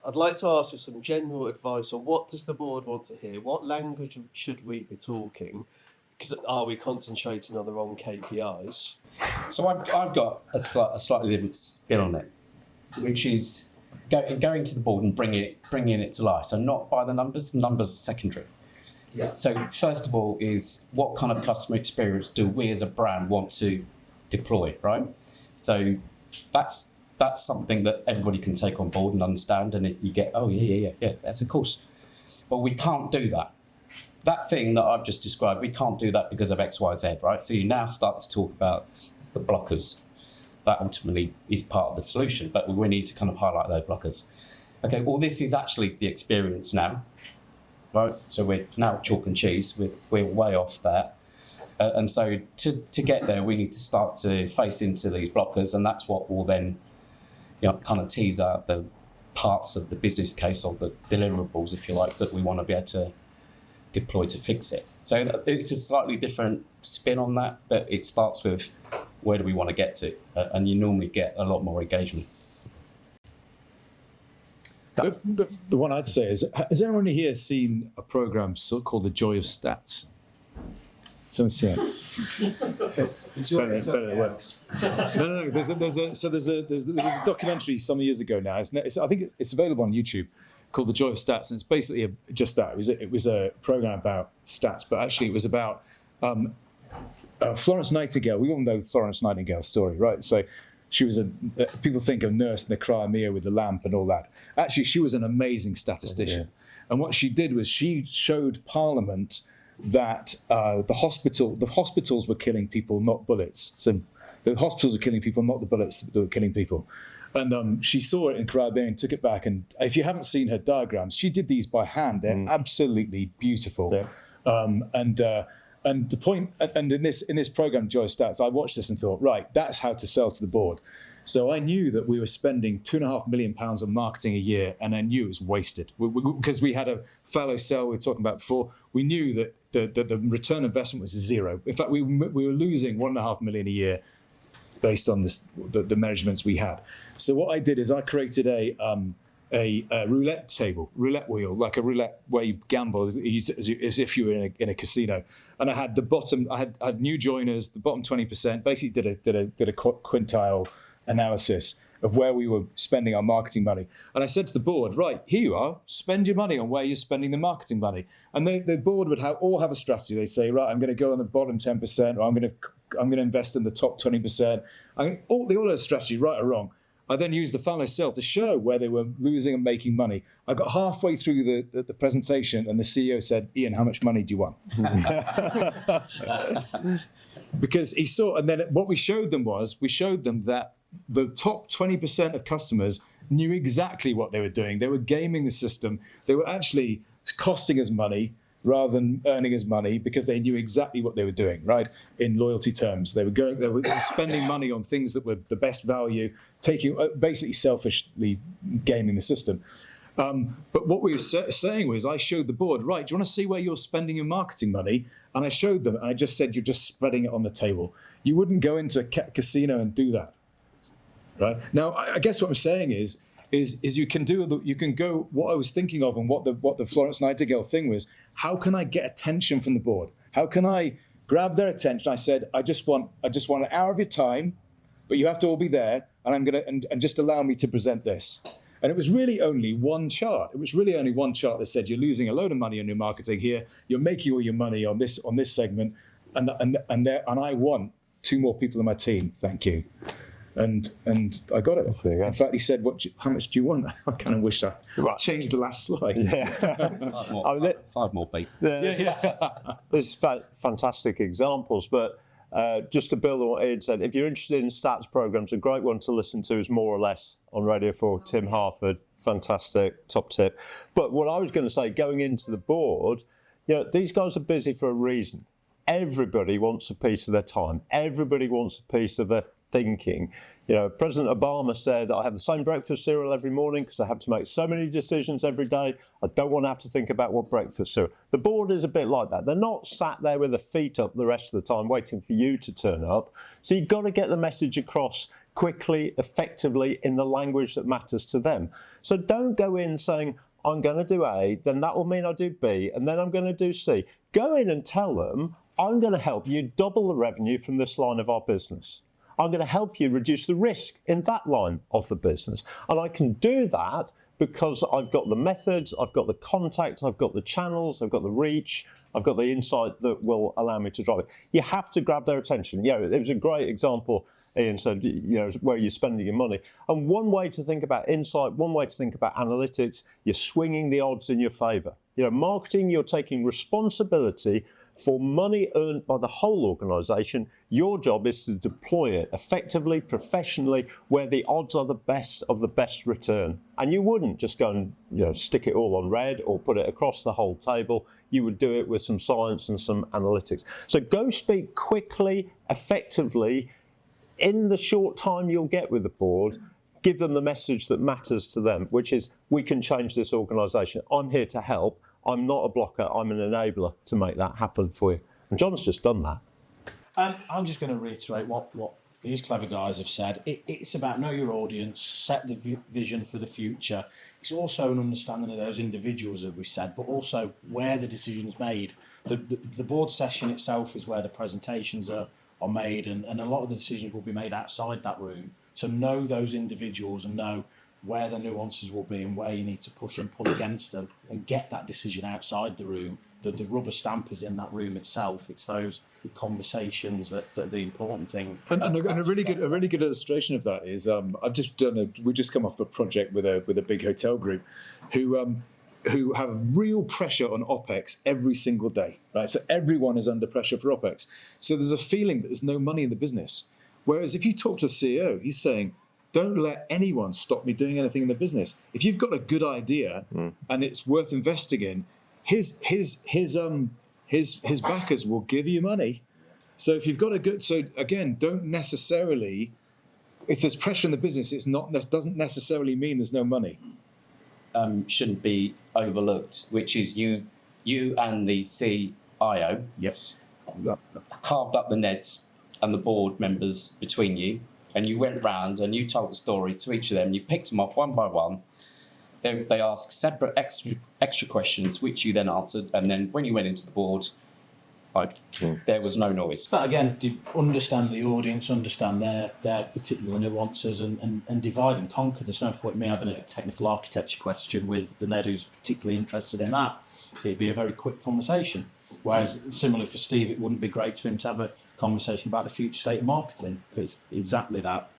I'd like to ask you some general advice on what does the board want to hear? What language should we be talking? Because are we concentrating on the wrong KPIs? So I've got a slightly different spin on it, which is going to the board and bringing it to life. So not by the numbers are secondary. Yeah. So first of all is what kind of customer experience do we as a brand want to deploy, right? So that's something that everybody can take on board and understand, and you get, oh yeah, that's of course. But we can't do that. That thing that I've just described, we can't do that because of X, Y, Z, right? So you now start to talk about the blockers. That ultimately is part of the solution, but we need to kind of highlight those blockers. Okay, well, this is actually the experience now, right? So we're now chalk and cheese. We're way off that. And so to get there, we need to start to face into these blockers, and that's what will then, kind of tease out the parts of the business case or the deliverables, if you like, that we want to be able to deploy to fix it. So it's a slightly different spin on that, but it starts with where do we want to get to, and you normally get a lot more engagement. The one I'd say is, has anyone here seen a program called The Joy of Stats? Someone seen it? It's better than it works. No. There's a documentary some years ago now. I think it's available on YouTube, called The Joy of Stats, and it's basically just that. It was a program about stats, but actually it was about Florence Nightingale. We all know Florence Nightingale's story, right? So she was people think of nurse in the Crimea with the lamp and all that. Actually, she was an amazing statistician. Yeah. And what she did was she showed Parliament that the hospitals were killing people, not bullets. So the hospitals were killing people, not the bullets that were killing people. And she saw it in Caribbean, took it back. And if you haven't seen her diagrams, she did these by hand. They're absolutely beautiful. Yeah. And the point, and in this program, Joy Stats, I watched this and thought, right, that's how to sell to the board. So I knew that we were spending £2.5 million on marketing a year, and I knew it was wasted because we had a fallow sell we were talking about before. We knew that the return investment was zero. In fact, we were losing £1.5 million a year based on the measurements we had. So what I did is I created a roulette wheel, like a roulette where you gamble as if you were in a casino. And I had I had new joiners, the bottom 20%. Basically, did a quintile analysis of where we were spending our marketing money. And I said to the board, right, here you are, spend your money on where you're spending the marketing money. And the board would all have a strategy. They say, right, I'm going to go on the bottom 10%, or I'm going to invest in the top 20%. They all had a strategy, right or wrong. I then used the fallow sale to show where they were losing and making money. I got halfway through the presentation, and the CEO said, Ian, how much money do you want? Because he saw, and then what we showed them that the top 20% of customers knew exactly what they were doing. They were gaming the system. They were actually costing us money rather than earning us money because they knew exactly what they were doing, right? In loyalty terms, they were spending money on things that were the best value, basically selfishly gaming the system. But what we were saying was, I showed the board, right, do you want to see where you're spending your marketing money? And I showed them, and I just said, you're just spreading it on the table. You wouldn't go into a casino and do that, right? Now, I guess what I'm saying is you can go, what I was thinking of and what the Florence Nightingale thing was, how can I get attention from the board? How can I grab their attention? I said, I just want an hour of your time, but you have to all be there, and I'm gonna and just allow me to present this. And it was really only one chart. It was really only one chart that said you're losing a load of money on your marketing here, you're making all your money on this segment, and I want 2 more people on my team. Thank you. And I got it. In fact, he said, how much do you want? I kind of wish I changed the last slide. Yeah. 5 more beat. There's fantastic examples, but just to build on what Ian said, if you're interested in stats programs, a great one to listen to is More or Less on Radio 4, Tim Harford. Fantastic, top tip. But what I was going to say, going into the board, these guys are busy for a reason. Everybody wants a piece of their time. Everybody wants a piece of their thinking. President Obama said, I have the same breakfast cereal every morning because I have to make so many decisions every day. I don't want to have to think about what breakfast cereal. The board is a bit like that. They're not sat there with their feet up the rest of the time waiting for you to turn up. So you've got to get the message across quickly, effectively, in the language that matters to them. So don't go in saying, I'm going to do A, then that will mean I do B, and then I'm going to do C. Go in and tell them, I'm going to help you double the revenue from this line of our business. I'm going to help you reduce the risk in that line of the business. And I can do that because I've got the methods, I've got the contact, I've got the channels, I've got the reach, I've got the insight that will allow me to drive it. You have to grab their attention. You know, it was a great example, Ian said, you know, where you're spending your money. And one way to think about insight, one way to think about analytics, you're swinging the odds in your favour. You know, marketing, you're taking responsibility for money earned by the whole organisation. Your job is to deploy it effectively, professionally, where the odds are the best of the best return. And you wouldn't just go and, you know, stick it all on red or put it across the whole table. You would do it with some science and some analytics. So go speak quickly, effectively, in the short time you'll get with the board. Give them the message that matters to them, which is, we can change this organisation. I'm here to help. I'm not a blocker, I'm an enabler to make that happen for you. And John's just done that. I'm just going to reiterate what these clever guys have said. It's about know your audience, set the vision for the future. It's also an understanding of those individuals, as we said, but also where the decision's made. The board session itself is where the presentations are made, and a lot of the decisions will be made outside that room. So know those individuals and know where the nuances will be and where you need to push and pull against them, and get that decision outside the room. The rubber stamp is in that room itself. It's those conversations that are the important thing. And a really good illustration of that is we've just come off a project with a big hotel group who have real pressure on OPEX every single day, right? So everyone is under pressure for OPEX. So there's a feeling that there's no money in the business. Whereas if you talk to the CEO, he's saying, don't let anyone stop me doing anything in the business. If you've got a good idea and it's worth investing in, his backers will give you money. So if you've got don't necessarily, if there's pressure in the business, that doesn't necessarily mean there's no money. Shouldn't be overlooked, which is you and the CIO carved up the nets and the board members between you, and you went round and you told the story to each of them. You picked them off one by one. They asked separate extra questions, which you then answered, and then when you went into the board, there was no noise. So again, understand the audience, understand their particular nuances, and divide and conquer. There's no point in me having a technical architecture question with the Ned who's particularly interested in that. It'd be a very quick conversation. Whereas, similarly for Steve, it wouldn't be great for him to have a conversation about the future state of marketing. It's exactly that.